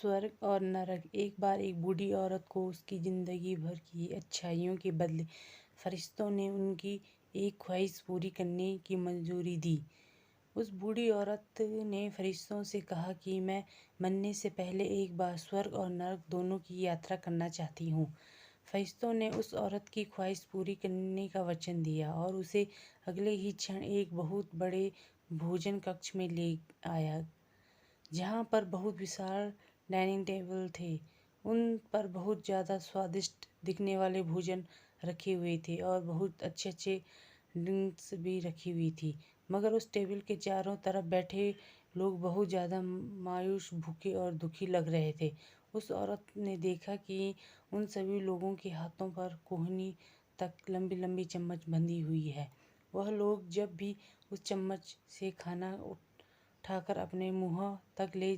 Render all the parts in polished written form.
स्वर्ग और नरक। एक बार एक बूढ़ी औरत को उसकी ज़िंदगी भर की अच्छाइयों के बदले फरिश्तों ने उनकी एक ख्वाहिश पूरी करने की मंजूरी दी। उस बूढ़ी औरत ने फरिश्तों से कहा कि मैं मरने से पहले एक बार स्वर्ग और नरक दोनों की यात्रा करना चाहती हूँ। फरिश्तों ने उस औरत की ख्वाहिश पूरी करने का वचन दिया और उसे अगले ही क्षण एक बहुत बड़े भोजन कक्ष में ले आया, जहाँ पर बहुत विशाल डाइनिंग टेबल थे। उन पर बहुत ज़्यादा स्वादिष्ट दिखने वाले भोजन रखे हुए थे और बहुत अच्छे अच्छे ड्रिंक्स भी रखी हुई थी। मगर उस टेबल के चारों तरफ बैठे लोग बहुत ज़्यादा मायूस, भूखे और दुखी लग रहे थे। उस औरत ने देखा कि उन सभी लोगों के हाथों पर कोहनी तक लंबी लंबी चम्मच बंधी हुई है। वह लोग जब भी उस चम्मच से खाना उठाकर अपने मुंह तक ले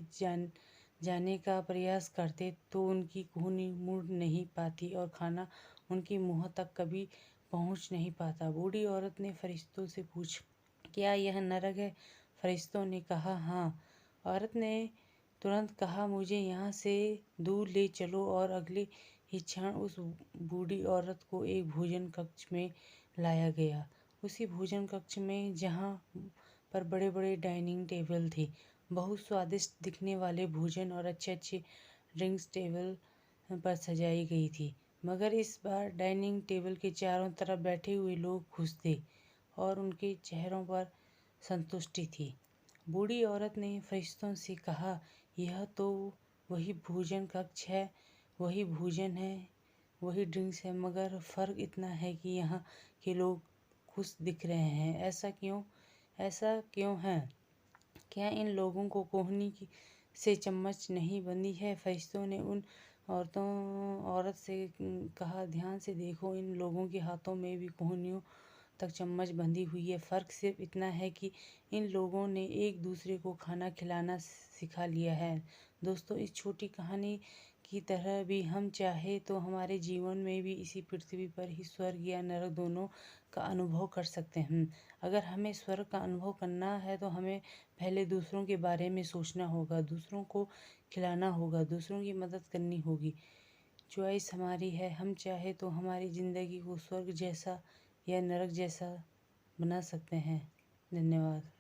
जाने का प्रयास करते तो उनकी कोहनी मुड़ नहीं पाती और खाना उनके मुंह तक कभी पहुंच नहीं पाता। बूढ़ी औरत ने फरिश्तों से पूछा, क्या यह नरक है? फरिश्तों ने कहा, हाँ। औरत ने तुरंत कहा, मुझे यहाँ से दूर ले चलो, और अगले ही क्षण उस बूढ़ी औरत को एक भोजन कक्ष में लाया गया। उसी भोजन कक्ष में जहाँ पर बड़े बड़े डाइनिंग टेबल थे, बहुत स्वादिष्ट दिखने वाले भोजन और अच्छे अच्छे ड्रिंक्स टेबल पर सजाई गई थी। मगर इस बार डाइनिंग टेबल के चारों तरफ बैठे हुए लोग खुश थे और उनके चेहरों पर संतुष्टि थी। बूढ़ी औरत ने फरिश्तों से कहा, यह तो वही भोजन कक्ष है, वही भोजन है, वही ड्रिंक्स है, मगर फ़र्क इतना है कि यहाँ के लोग खुश दिख रहे हैं। ऐसा क्यों है? क्या इन लोगों को कोहनी से चम्मच नहीं बंधी है? फरिश्तों ने उन औरत से कहा, ध्यान से देखो, इन लोगों के हाथों में भी कोहनियों तक चम्मच बंधी हुई है। फ़र्क सिर्फ इतना है कि इन लोगों ने एक दूसरे को खाना खिलाना सिखा लिया है। दोस्तों, इस छोटी कहानी की तरह भी हम चाहे तो हमारे जीवन में भी इसी पृथ्वी पर ही स्वर्ग या नरक दोनों का अनुभव कर सकते हैं। अगर हमें स्वर्ग का अनुभव करना है तो हमें पहले दूसरों के बारे में सोचना होगा, दूसरों को खिलाना होगा, दूसरों की मदद करनी होगी। चॉइस हमारी है, हम चाहे तो हमारी ज़िंदगी को स्वर्ग जैसा या नरक जैसा बना सकते हैं। धन्यवाद।